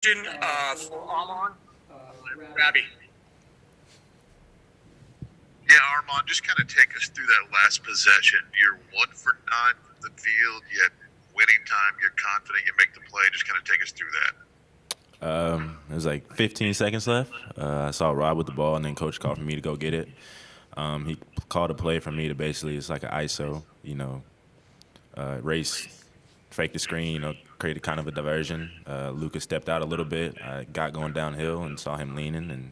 For Armaan, Rabbi. Yeah, Armand, just kind of take us through that last possession. You're 1 for 9 from the field. You had winning time. You're confident you make the play. Just kind of take us through that. It was like 15 seconds left. I saw Rob with the ball, and then coach called for me to go get it. He called a play for me to basically, it's like an ISO, race, fake the screen, created kind of a diversion. Lucas stepped out a little bit. I got going downhill and saw him leaning and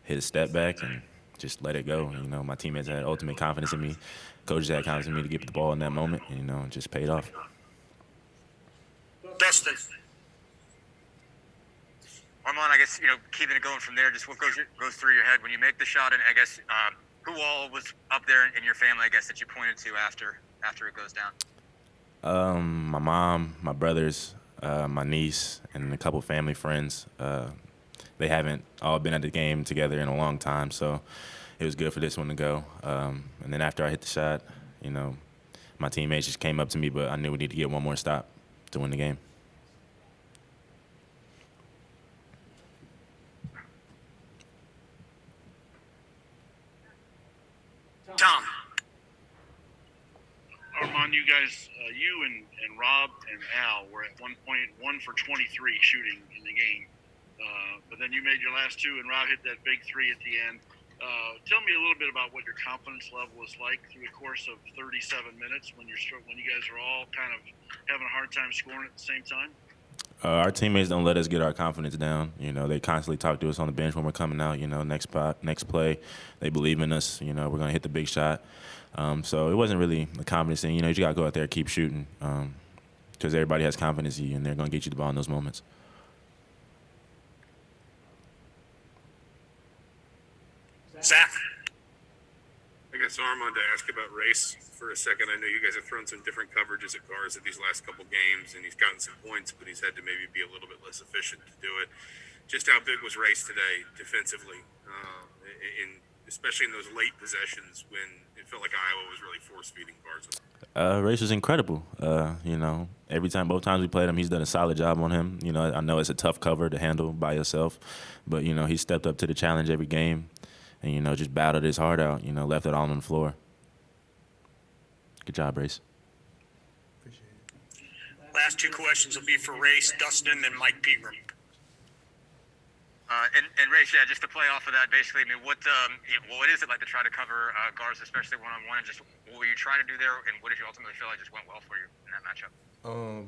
hit a step back and just let it go. My teammates had ultimate confidence in me. Coaches had confidence in me to get the ball in that moment, and, it just paid off. Dustin. Armaan, I guess, keeping it going from there, just what goes through your head when you make the shot, and I guess who all was up there in your family, I guess, that you pointed to after it goes down? My mom, my brothers, my niece, and a couple family friends. They haven't all been at the game together in a long time, so it was good for this one to go. And then after I hit the shot, my teammates just came up to me, but I knew we needed to get one more stop to win the game. Tom. Armand, you guys, you and Rob and Al were at one point 1 for 23 shooting in the game. But then you made your last two, and Rob hit that big three at the end. Tell me a little bit about what your confidence level is like through the course of 37 minutes when you guys are all kind of having a hard time scoring at the same time. Our teammates don't let us get our confidence down. They constantly talk to us on the bench when we're coming out. Next play, they believe in us. We're gonna hit the big shot. So it wasn't really a confidence thing. You gotta go out there and keep shooting because everybody has confidence in you, and they're gonna get you the ball in those moments. Zach. I guess Armand, to ask about Race for a second. I know you guys have thrown some different coverages at guards at these last couple games, and he's gotten some points, but he's had to maybe be a little bit less efficient to do it. Just how big was Race today defensively, especially in those late possessions when it felt like Iowa was really force-feeding guards? Race was incredible. Every time, both times we played him, he's done a solid job on him. I know it's a tough cover to handle by yourself, but, he stepped up to the challenge every game. And, just battled his heart out, left it all on the floor. Good job, Race. Appreciate it. Last two questions will be for Race, Dustin, and Mike Pegram. And Race, yeah, just to play off of that, basically, I mean, what is it like to try to cover guards, especially one-on-one, and just what were you trying to do there, and what did you ultimately feel like just went well for you in that matchup?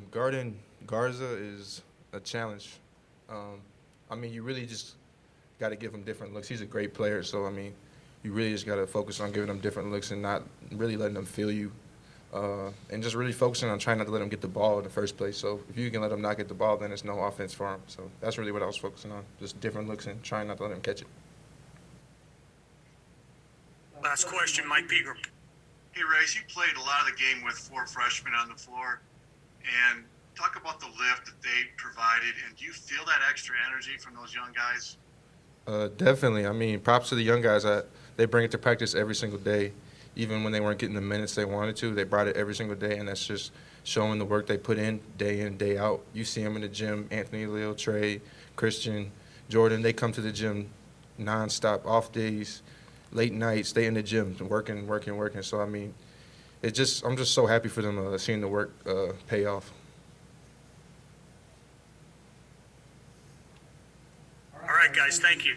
Guarding Garza is a challenge. You really just got to give him different looks. He's a great player, so you really just got to focus on giving him different looks and not really letting him feel you, and just really focusing on trying not to let him get the ball in the first place. So if you can let him not get the ball, then it's no offense for him. So that's really what I was focusing on, just different looks and trying not to let him catch it. Last question, Mike Pegram. Hey, Race, you played a lot of the game with 4 freshmen on the floor, and talk about the lift that they provided, and do you feel that extra energy from those young guys? Definitely. Props to the young guys. They bring it to practice every single day. Even when they weren't getting the minutes they wanted to, they brought it every single day, and that's just showing the work they put in, day out. You see them in the gym, Anthony, Leo, Trey, Christian, Jordan. They come to the gym nonstop, off days, late nights, stay in the gym, working. So, I'm just so happy for them seeing the work pay off. All right, guys, thank you.